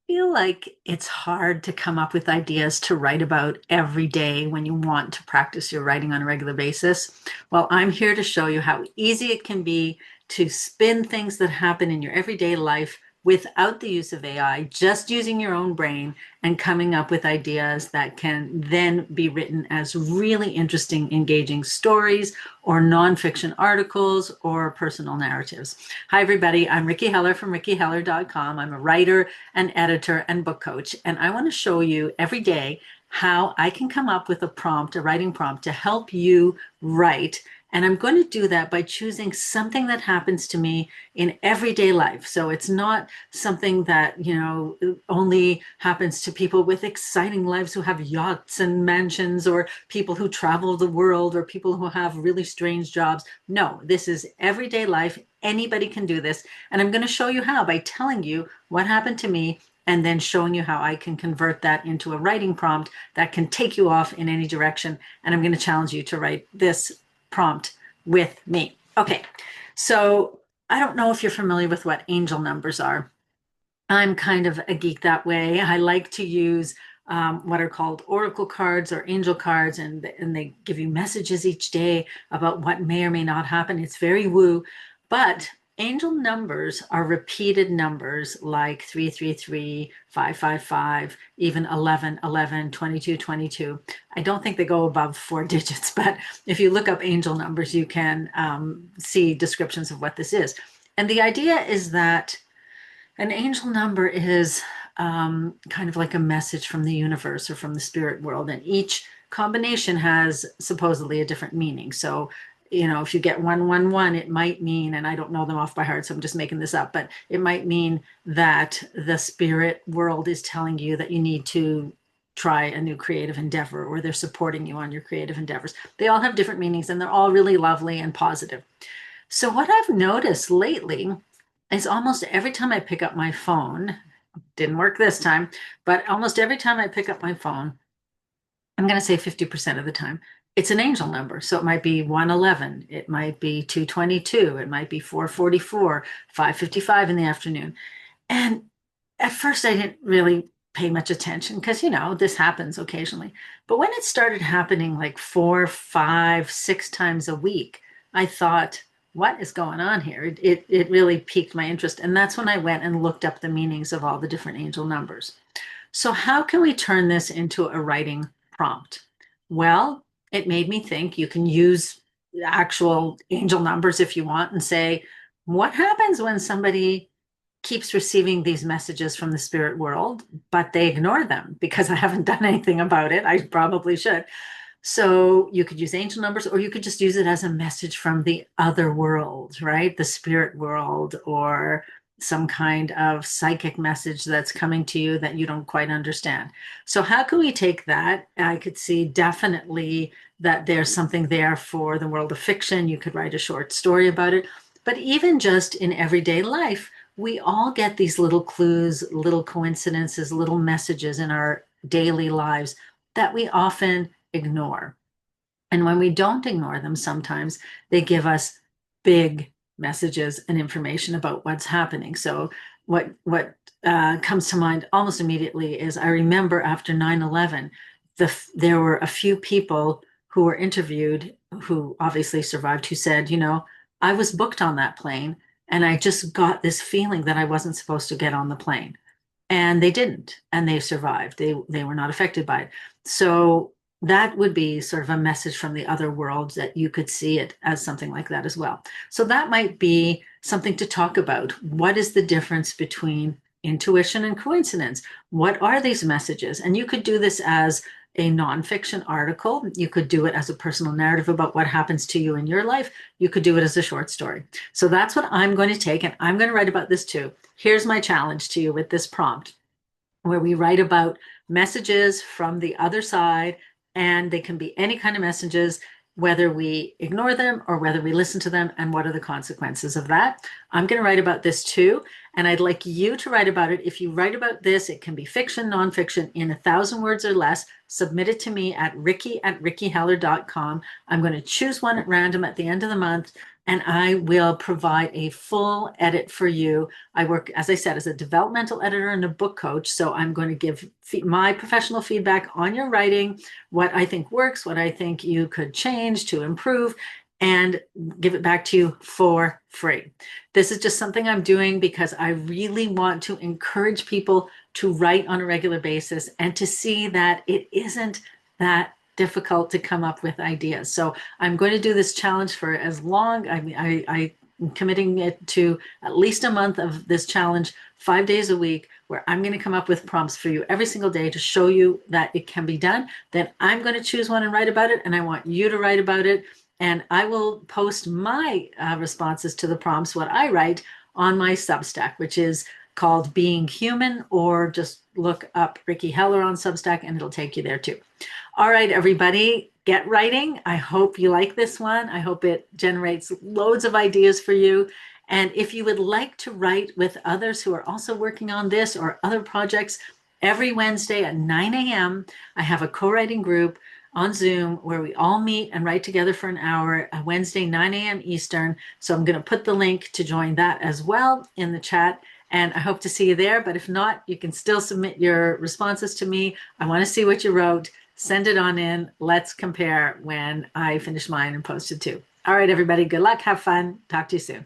Feel like it's hard to come up with ideas to write about every day when you want to practice your writing on a regular basis? Well, I'm here to show you how easy it can be to spin things that happen in your everyday life without the use of AI, just using your own brain and coming up with ideas that can then be written as really interesting, engaging stories or nonfiction articles or personal narratives. Hi, everybody. I'm Rikki Heller from rikkiheller.com. I'm a writer, an editor, and book coach. And I want to show you every day how I can come up with a prompt, a writing prompt to help you write. And I'm going to do that by choosing something that happens to me in everyday life. So it's not something that, only happens to people with exciting lives who have yachts and mansions, or people who travel the world, or people who have really strange jobs. No, this is everyday life. Anybody can do this. And I'm going to show you how by telling you what happened to me and then showing you how I can convert that into a writing prompt that can take you off in any direction. And I'm going to challenge you to write this prompt with me. Okay, so I don't know if you're familiar with what angel numbers are. I'm kind of a geek that way. I like to use what are called oracle cards or angel cards, and they give you messages each day about what may or may not happen. It's very woo, but angel numbers are repeated numbers like 333, 555, even 11, 11, 22, 22. I don't think they go above 4 digits, but if you look up angel numbers, you can see descriptions of what this is. And the idea is that an angel number is kind of like a message from the universe or from the spirit world, and each combination has supposedly a different meaning. So, if you get 111, it might mean, and I don't know them off by heart, so I'm just making this up, but it might mean that the spirit world is telling you that you need to try a new creative endeavor, or they're supporting you on your creative endeavors. They all have different meanings, and they're all really lovely and positive. So, what I've noticed lately is almost every time I pick up my phone, didn't work this time, but almost every time I pick up my phone, I'm going to say 50% of the time, it's an angel number. So it might be 111, it might be 222, it might be 444, 5:55 in the afternoon. And at first, I didn't really pay much attention because, this happens occasionally. But when it started happening like 4, 5, 6 times a week, I thought, what is going on here? It really piqued my interest. And that's when I went and looked up the meanings of all the different angel numbers. So, how can we turn this into a writing prompt? Well, it made me think you can use actual angel numbers if you want and say, what happens when somebody keeps receiving these messages from the spirit world, but they ignore them because I haven't done anything about it? I probably should. So you could use angel numbers, or you could just use it as a message from the other world, right? The spirit world, or some kind of psychic message that's coming to you that you don't quite understand. So, how can we take that? I could see definitely that there's something there for the world of fiction. You could write a short story about it. But even just in everyday life, we all get these little clues, little coincidences, little messages in our daily lives that we often ignore. And when we don't ignore them, sometimes they give us big messages and information about what's happening. So what comes to mind almost immediately is I remember after 9/11, there were a few people who were interviewed who obviously survived, who said, I was booked on that plane, and I just got this feeling that I wasn't supposed to get on the plane. And they didn't, and they survived. They were not affected by it. So that would be sort of a message from the other world, that you could see it as something like that as well. So that might be something to talk about. What is the difference between intuition and coincidence? What are these messages? And you could do this as a nonfiction article. You could do it as a personal narrative about what happens to you in your life. You could do it as a short story. So that's what I'm going to take, and I'm going to write about this too. Here's my challenge to you with this prompt, where we write about messages from the other side, and they can be any kind of messages, whether we ignore them or whether we listen to them, and what are the consequences of that. I'm going to write about this too, and I'd like you to write about it. If you write about this, it can be fiction, nonfiction, in 1,000 words or less. Submit it to me at rikkiheller.com. I'm going to choose one at random at the end of the month, and I will provide a full edit for you. I work, as I said, as a developmental editor and a book coach. So I'm going to give my professional feedback on your writing, what I think works, what I think you could change to improve, and give it back to you for free. This is just something I'm doing because I really want to encourage people to write on a regular basis and to see that it isn't that difficult to come up with ideas. So I'm going to do this challenge for as long, I'm committing it to at least a month of this challenge, 5 days a week, where I'm going to come up with prompts for you every single day to show you that it can be done. Then I'm going to choose one and write about it, and I want you to write about it. And I will post my responses to the prompts, what I write, on my Substack, which is called Being Human, or just look up Ricky Heller on Substack and it'll take you there too. All right, everybody, get writing. I hope you like this one. I hope it generates loads of ideas for you. And if you would like to write with others who are also working on this or other projects, every Wednesday at 9 a.m., I have a co-writing group on Zoom where we all meet and write together for an hour, Wednesday, 9 a.m. Eastern. So I'm going to put the link to join that as well in the chat. And I hope to see you there. But if not, you can still submit your responses to me. I want to see what you wrote. Send it on in. Let's compare when I finish mine and post it too. All right, everybody, good luck. Have fun. Talk to you soon.